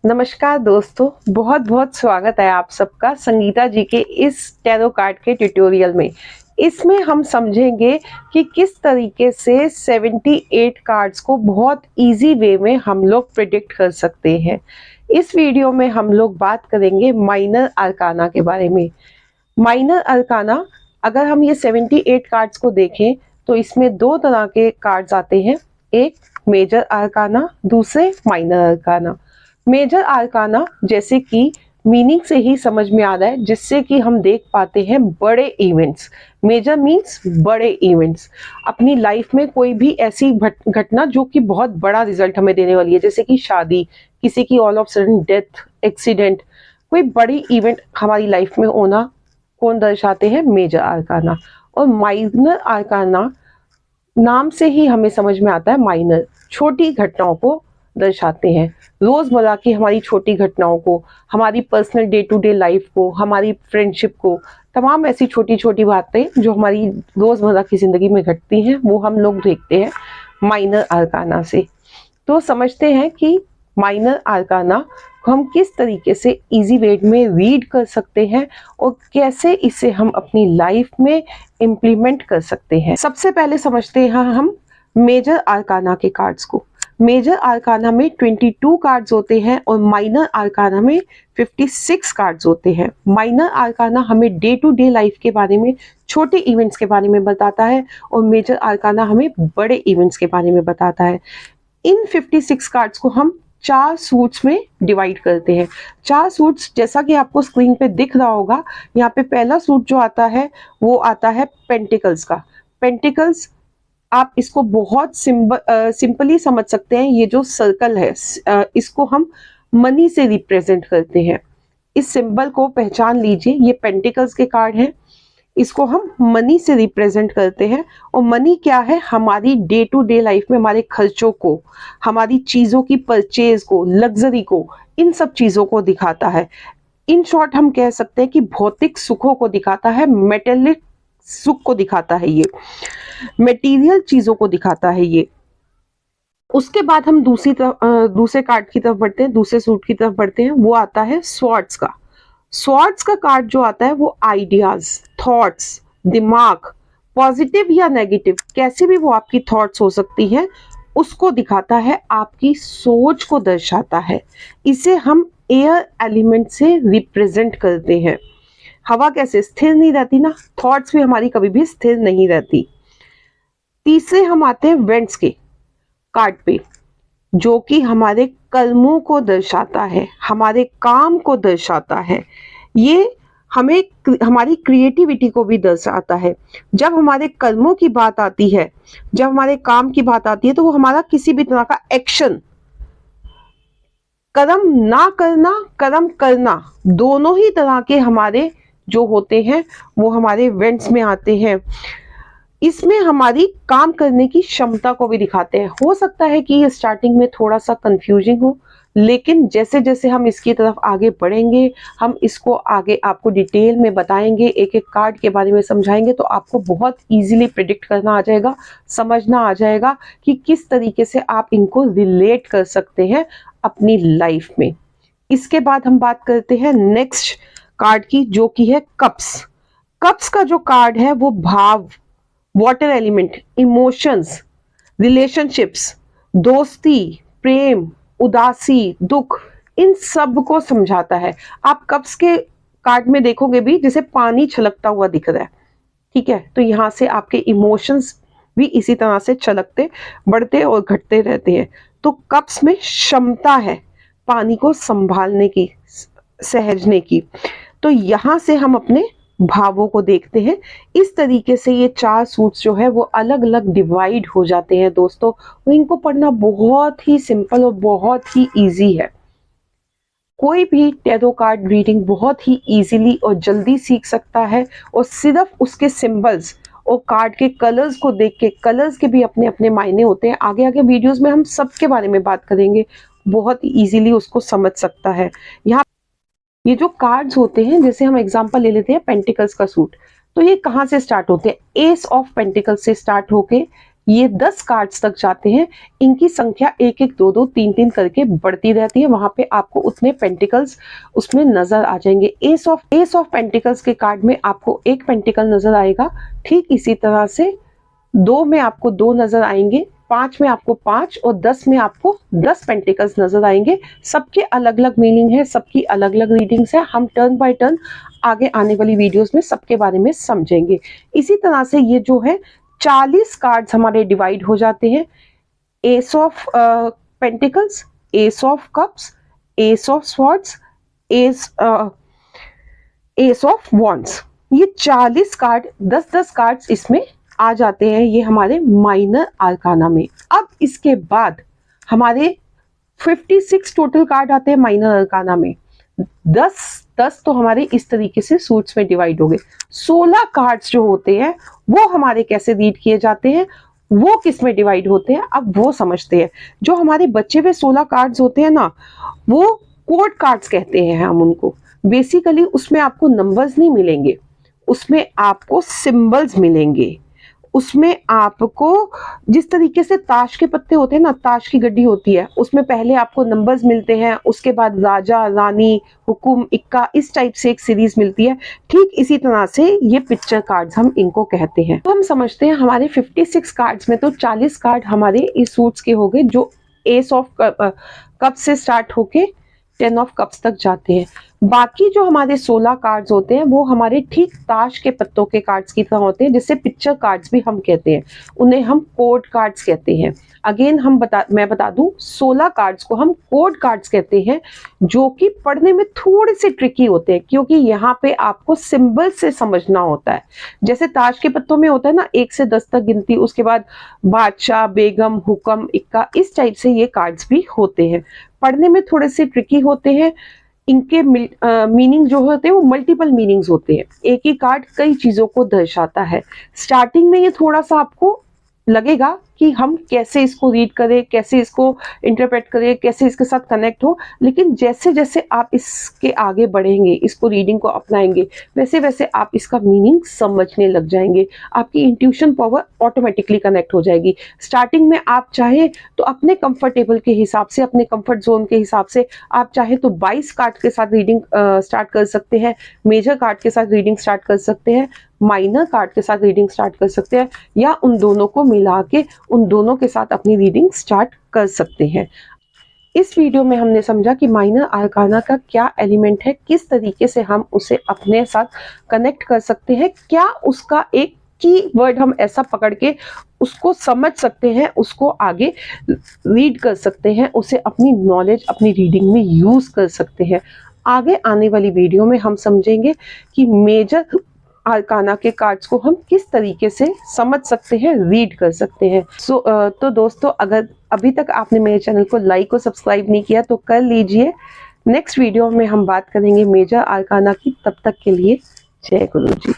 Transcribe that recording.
नमस्कार दोस्तों, बहुत बहुत स्वागत है आप सबका संगीता जी के इस टैरो कार्ड के ट्यूटोरियल में। इसमें हम समझेंगे कि किस तरीके से 78 कार्ड्स को बहुत इजी वे में हम लोग प्रिडिक्ट कर सकते हैं। इस वीडियो में हम लोग बात करेंगे माइनर अरकाना के बारे में। माइनर अरकाना, अगर हम ये 78 कार्ड्स को देखें तो इसमें दो तरह के कार्ड्स आते हैं, एक मेजर अरकाना, दूसरे माइनर अरकाना। मेजर आर्काना जैसे कि मीनिंग से ही समझ में आ रहा है, जिससे कि हम देख पाते हैं बड़े इवेंट्स। मेजर मीन्स बड़े इवेंट्स, अपनी लाइफ में कोई भी ऐसी घटना जो कि बहुत बड़ा रिजल्ट हमें देने वाली है, जैसे कि शादी, किसी की all of sudden death, accident, कोई बड़ी इवेंट हमारी लाइफ में होना कौन दर्शाते हैं? Major arcana. और माइनर आर्काना नाम से ही हमें समझ में आता है, माइनर छोटी घटनाओं को दर्शाते हैं। रोजमर्रा की हमारी छोटी घटनाओं को, हमारी personal day to day life को, हमारी फ्रेंडशिप को, तमाम ऐसी छोटी छोटी बातें जो हमारी रोजमर्रा की जिंदगी में घटती हैं, वो हम लोग देखते हैं माइनर आर्काना से। तो समझते हैं कि माइनर आर्काना को हम किस तरीके से इजी वे में रीड कर सकते हैं और कैसे इसे हम अपनी लाइफ में इम्प्लीमेंट कर सकते हैं। सबसे पहले समझते हैं हम मेजर आर्काना के कार्ड्स को। मेजर आर्काना में 22 कार्ड्स होते हैं और माइनर आर्काना में 56 कार्ड्स होते हैं। माइनर आर्काना हमें डे टू डे लाइफ के बारे में, छोटे इवेंट्स के बारे में बताता है, और मेजर आर्काना हमें बड़े इवेंट्स के बारे में बताता है। इन 56 कार्ड्स को हम 4 सूट्स में डिवाइड करते हैं। 4 सूट्स जैसा कि आपको स्क्रीन पे दिख रहा होगा, यहाँ पे पहला सूट जो आता है वो आता है पेंटिकल्स का। पेंटिकल्स, आप इसको बहुत सिंपली समझ सकते हैं। ये जो सर्कल है, इसको हम मनी से रिप्रेजेंट करते हैं। इस सिंबल को पहचान लीजिए, ये पेंटिकल्स के कार्ड हैं, इसको हम मनी से रिप्रेजेंट करते हैं। और मनी क्या है? हमारी डे टू डे लाइफ में हमारे खर्चों को, हमारी चीजों की परचेज को, लग्जरी को, इन सब चीजों को दिखाता है। इन शॉर्ट हम कह सकते हैं कि भौतिक सुखों को दिखाता है, मेटेलिक सुख को दिखाता है, ये मटेरियल चीजों को दिखाता है ये। उसके बाद हम दूसरे कार्ड की तरफ बढ़ते हैं, दूसरे सूट की तरफ बढ़ते हैं। वो आता है स्वॉर्ड्स का। स्वॉर्ड्स का कार्ड जो आता है वो आइडियाज, थॉट्स, दिमाग, पॉजिटिव या नेगेटिव, कैसे भी वो आपकी थॉट्स हो सकती हैं, उसको दिखाता है, आपकी सोच को दर्शाता है। इसे हम एयर एलिमेंट से रिप्रेजेंट करते हैं। हवा कैसे स्थिर नहीं रहती ना, थॉट्स भी हमारी कभी भी स्थिर नहीं रहती। तीसरे हम आते हैं वेंट्स के कार्ड पे, जो कि हमारे कर्मों को दर्शाता है, हमारे काम को दर्शाता है। ये हमें हमारी क्रिएटिविटी को भी दर्शाता है। जब हमारे कर्मों की बात आती है, जब हमारे काम की बात आती है, तो वो हमारा किसी भी तरह का एक्शन, कर्म ना करना, कर्म करना, दोनों ही तरह के हमारे जो होते हैं वो हमारे वेंट्स में आते हैं। इसमें हमारी काम करने की क्षमता को भी दिखाते हैं। हो सकता है कि ये स्टार्टिंग में थोड़ा सा कंफ्यूजिंग हो, लेकिन जैसे जैसे हम इसकी तरफ आगे बढ़ेंगे, हम इसको आगे आपको डिटेल में बताएंगे, एक एक कार्ड के बारे में समझाएंगे, तो आपको बहुत इजीली प्रिडिक्ट करना आ जाएगा, समझना आ जाएगा कि किस तरीके से आप इनको रिलेट कर सकते हैं अपनी लाइफ में। इसके बाद हम बात करते हैं नेक्स्ट कार्ड की, जो कि है कप्स। कप्स का जो कार्ड है वो भाव, वाटर एलिमेंट, इमोशंस, रिलेशनशिप्स, दोस्ती, प्रेम, उदासी, दुख, इन सब को समझाता है। आप कप्स के कार्ड में देखोगे भी जैसे पानी छलकता हुआ दिख रहा है, ठीक है? तो यहाँ से आपके इमोशंस भी इसी तरह से छलकते, बढ़ते और घटते रहते हैं। तो कप्स में क्षमता है पानी को संभालने की, सहजने की। तो यहाँ से हम अपने भावों को देखते हैं। इस तरीके से ये 4 सूट्स जो है वो अलग अलग डिवाइड हो जाते हैं दोस्तों, और इनको पढ़ना बहुत ही सिंपल और बहुत ही इजी है। कोई भी टैरो कार्ड रीडिंग बहुत ही इजीली और जल्दी सीख सकता है, और सिर्फ उसके सिंबल्स और कार्ड के कलर्स को देख के, कलर्स के भी अपने अपने मायने होते हैं, आगे आगे वीडियोस में हम सबके बारे में बात करेंगे, बहुत इजीली उसको समझ सकता है। यहाँ ये जो कार्ड्स होते हैं, जैसे हम एग्जांपल ले लेते हैं पेंटिकल्स का सूट, तो ये कहाँ से स्टार्ट होते हैं? एस ऑफ पेंटिकल्स से स्टार्ट होके ये 10 कार्ड्स तक जाते हैं, इनकी संख्या 1 1 2 2 3 3 करके बढ़ती रहती है। वहां पे आपको उतने पेंटिकल्स उसमें नजर आ जाएंगे। एस ऑफ पेंटिकल्स के कार्ड में आपको एक पेंटिकल नजर आएगा। ठीक इसी तरह से 2 में आपको 2 नजर आएंगे, 5 में आपको 5 और 10 में आपको 10 पेंटिकल्स नजर आएंगे। सबके अलग अलग मीनिंग है, सबकी अलग अलग रीडिंग्स है। हम टर्न बाय टर्न आगे आने वाली वीडियोस में सबके बारे में समझेंगे। इसी तरह से ये जो है 40 कार्ड्स हमारे डिवाइड हो जाते हैं। S of pentacles, S of cups, S of swords, S of wands, ये 40 कार्ड 10-10 कार्ड्स इसमें आ जाते हैं, ये हमारे माइनर आर्काना में। अब इसके बाद हमारे 56 टोटल कार्ड आते हैं माइनर आर्काना में। 10 तो हमारे इस तरीके से सूट्स में डिवाइड हो गए। 16 कार्ड्स जो होते हैं वो हमारे कैसे रीड किए जाते हैं, वो किस में डिवाइड होते हैं, अब वो समझते हैं। जो हमारे बचे हुए 16 कार्ड्स होते हैं ना, वो कोड कार्ड्स कहते हैं हम उनको। बेसिकली उसमें आपको नंबर्स नहीं मिलेंगे, उसमें आपको सिंबल्स मिलेंगे। उसमें आपको जिस तरीके से ताश के पत्ते होते हैं ना, ताश की गड्डी होती है, उसमें पहले आपको नंबर्स मिलते हैं, उसके बाद राजा, रानी, हुकुम, इक्का, इस टाइप से एक सीरीज मिलती है। ठीक इसी तरह से ये पिक्चर कार्ड्स हम इनको कहते हैं। तो हम समझते हैं हमारे 56 कार्ड्स में तो 40 कार्ड हमारे इस सूट्स के हो गए, जो एस ऑफ कप से स्टार्ट होके 10 ऑफ कप्स तक जाते हैं। बाकी जो हमारे 16 कार्ड्स होते हैं वो हमारे ठीक ताश के पत्तों के कार्ड्स की तरह होते हैं, जिससे पिक्चर कार्ड्स भी हम कहते हैं। उन्हें हम कोड कार्ड्स कहते हैं। अगेन मैं बता दूं, 16 कार्ड्स को हम कोड कार्ड्स कहते हैं, जो कि पढ़ने में थोड़े से ट्रिकी होते हैं, क्योंकि यहाँ पे आपको सिंबल से समझना होता है। जैसे ताश के पत्तों में होता है ना 1 से 10 तक गिनती, उसके बाद बादशाह, बेगम, हुक्म, इक्का, इस टाइप से ये कार्ड्स भी होते हैं। पढ़ने में थोड़े से ट्रिकी होते हैं। इनके मीनिंग जो होते हैं वो मल्टीपल मीनिंग्स होते हैं। एक ही कार्ड कई चीजों को दर्शाता है। स्टार्टिंग में ये थोड़ा सा आपको लगेगा कि हम कैसे इसको रीड करें, कैसे इसको इंटरप्रेट करें, कैसे इसके साथ कनेक्ट हो, लेकिन जैसे जैसे आप इसके आगे बढ़ेंगे, इसको रीडिंग को अपनाएंगे, वैसे वैसे आप इसका मीनिंग समझने लग जाएंगे। आपकी इंट्यूशन पावर ऑटोमेटिकली कनेक्ट हो जाएगी। स्टार्टिंग में आप चाहे तो अपने कंफर्टेबल के हिसाब से, अपने कंफर्ट जोन के हिसाब से आप चाहे तो 22 कार्ड के साथ रीडिंग स्टार्ट कर सकते हैं, मेजर कार्ड के साथ रीडिंग स्टार्ट कर सकते हैं, माइनर कार्ड के साथ रीडिंग स्टार्ट कर सकते हैं, या उन दोनों को मिला के उन दोनों के साथ अपनी रीडिंग स्टार्ट कर सकते हैं। इस वीडियो में हमने समझा कि माइनर आर्काना का क्या एलिमेंट है, किस तरीके से हम उसे अपने साथ कनेक्ट कर सकते हैं, क्या उसका एक की वर्ड हम ऐसा पकड़ के उसको समझ सकते हैं, उसको आगे रीड कर सकते हैं, उसे अपनी नॉलेज, अपनी रीडिंग में यूज कर सकते हैं। आगे आने वाली वीडियो में हम समझेंगे कि मेजर आर्काना के कार्ड्स को हम किस तरीके से समझ सकते हैं, रीड कर सकते हैं। तो दोस्तों, अगर अभी तक आपने मेरे चैनल को लाइक और सब्सक्राइब नहीं किया तो कर लीजिए। नेक्स्ट वीडियो में हम बात करेंगे मेजर आर्काना की। तब तक के लिए जय गुरु जी।